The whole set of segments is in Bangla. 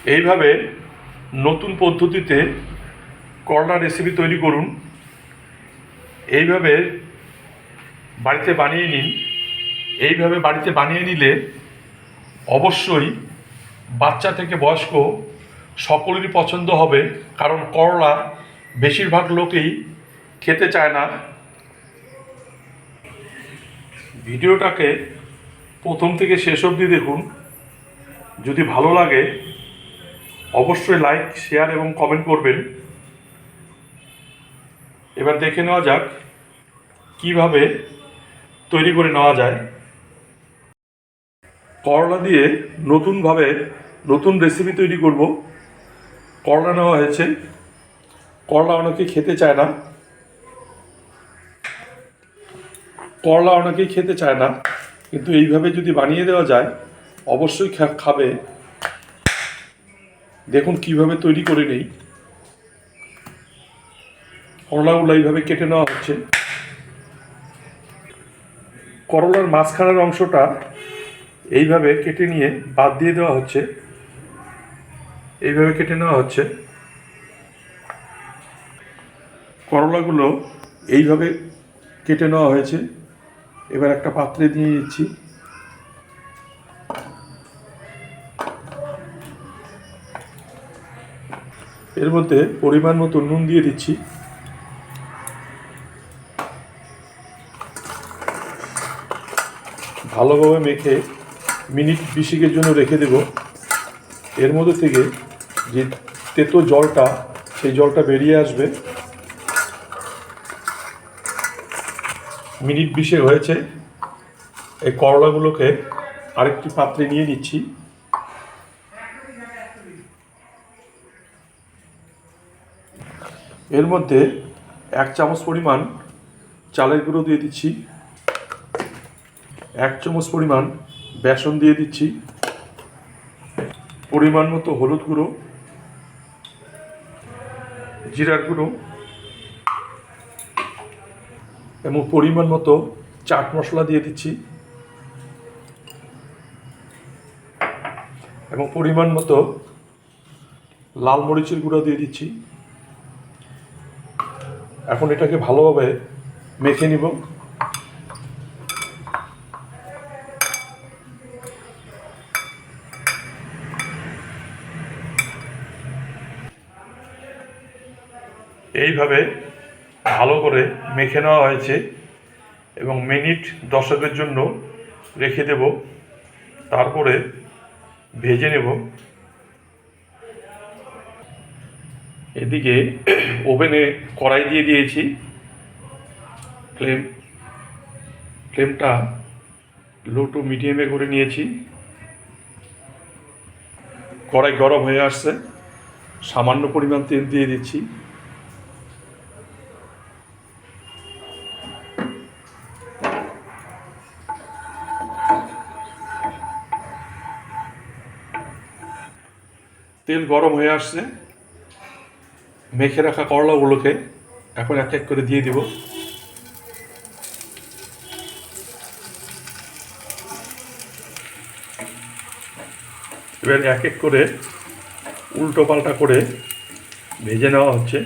এইভাবে নতুন পদ্ধতিতে করলা রেসিপি তৈরি করুন। এইভাবে বাড়িতে বানিয়ে নিন। এইভাবে বাড়িতে বানিয়ে নিলে অবশ্যই বাচ্চা থেকে বয়স্ক সকলেরই পছন্দ হবে, কারণ করলা বেশিরভাগ লোকেই খেতে চায় না। ভিডিওটাকে প্রথম থেকে শেষ অবধি দেখুন। যদি ভালো লাগে অবশ্যই লাইক, শেয়ার এবং কমেন্ট করবেন। এবার দেখে নেওয়া যাক কিভাবে তৈরি করে নেওয়া যায়। করলা দিয়ে নতুন রেসিপি তৈরি করব। করলা নেওয়া হয়েছে। করলা অনেকেই খেতে চায় না। কিন্তু এইভাবে যদি বানিয়ে দেওয়া যায় অবশ্যই খাবে। দেখুন কিভাবে তৈরি করে নেই। করলাগুলো এইভাবে কেটে নেওয়া হচ্ছে। করলার মাঝখানের অংশটা এইভাবে কেটে নিয়ে বাদ দিয়ে দেওয়া হচ্ছে। এইভাবে কেটে নেওয়া হচ্ছে। করলাগুলো এইভাবে কেটে নেওয়া হয়েছে। এবার একটা পাত্রে দিয়ে দিচ্ছি। এর মধ্যে পরিমাণ মতো নুন দিয়ে দিচ্ছি। ভালোভাবে মেখে মিনিট 20 জন্য রেখে দেব। এর মধ্যে থেকে যে তেতো জলটা, সেই জলটা বেরিয়ে আসবে। মিনিট 20 হয়েছে। এই করলাগুলোকে আরেকটি পাত্রে নিয়ে নিচ্ছি। এর মধ্যে 1 চামচ পরিমাণ চালের গুঁড়ো দিয়ে দিচ্ছি। 1 চামচ পরিমাণ বেসন দিয়ে দিচ্ছি। পরিমাণ মতো হলুদ গুঁড়ো, জিরার গুঁড়ো এবং পরিমাণ মতো চাট মশলা দিয়ে দিচ্ছি এবং পরিমাণ মতো লাল মরিচের গুঁড়ো দিয়ে দিচ্ছি। এখন এটাকে ভালোভাবে মেখে নিব। এইভাবে ভালো করে মেখে নেওয়া হয়েছে এবং মিনিট 10 জন্য রেখে দেব। তারপরে ভেজে নেব। এদিকে ওভেনে কড়াই দিয়ে দিয়েছি। ফ্লেমটা লো টু মিডিয়ামে করে নিয়েছি। কড়াই গরম হয়ে আসছে। সামান্য পরিমাণ তেল দিয়ে দিচ্ছি। তেল গরম হয়ে আসছে। মেখে রাখা করলাগুলোকে এখন এক এক করে দিয়ে দিব। এবার এক এক করে উল্টো পাল্টা করে ভেজে নেওয়া হচ্ছে।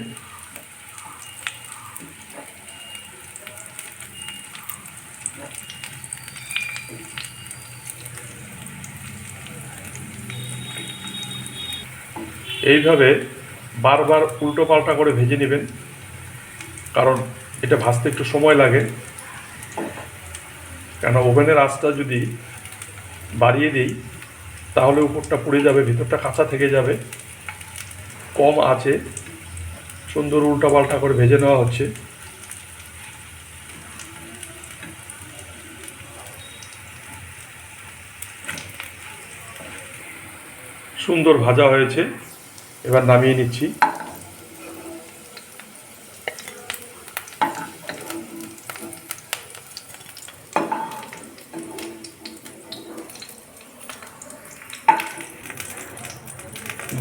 এইভাবে বারবার উল্টো পাল্টা করে ভেজে নেবেন, কারণ এটা ভাজতে একটু সময় লাগে। কেন ওভেনের আঁচটা যদি বাড়িয়ে দিই তাহলে উপরটা পুড়ে যাবে, ভিতরটা কাঁচা থেকে যাবে। কম আঁচে সুন্দর উল্টো পাল্টা করে ভেজে নেওয়া হচ্ছে। সুন্দর ভাজা হয়েছে। এবার নামিয়ে নিচ্ছি।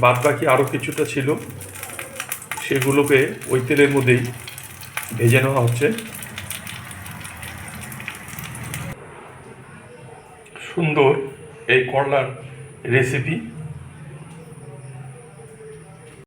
বাদ বাকি আরও কিছুটা ছিল, সেগুলোকে ওই তেলের মধ্যেই ভেজে নেওয়া হচ্ছে। সুন্দর এই করলার রেসিপি।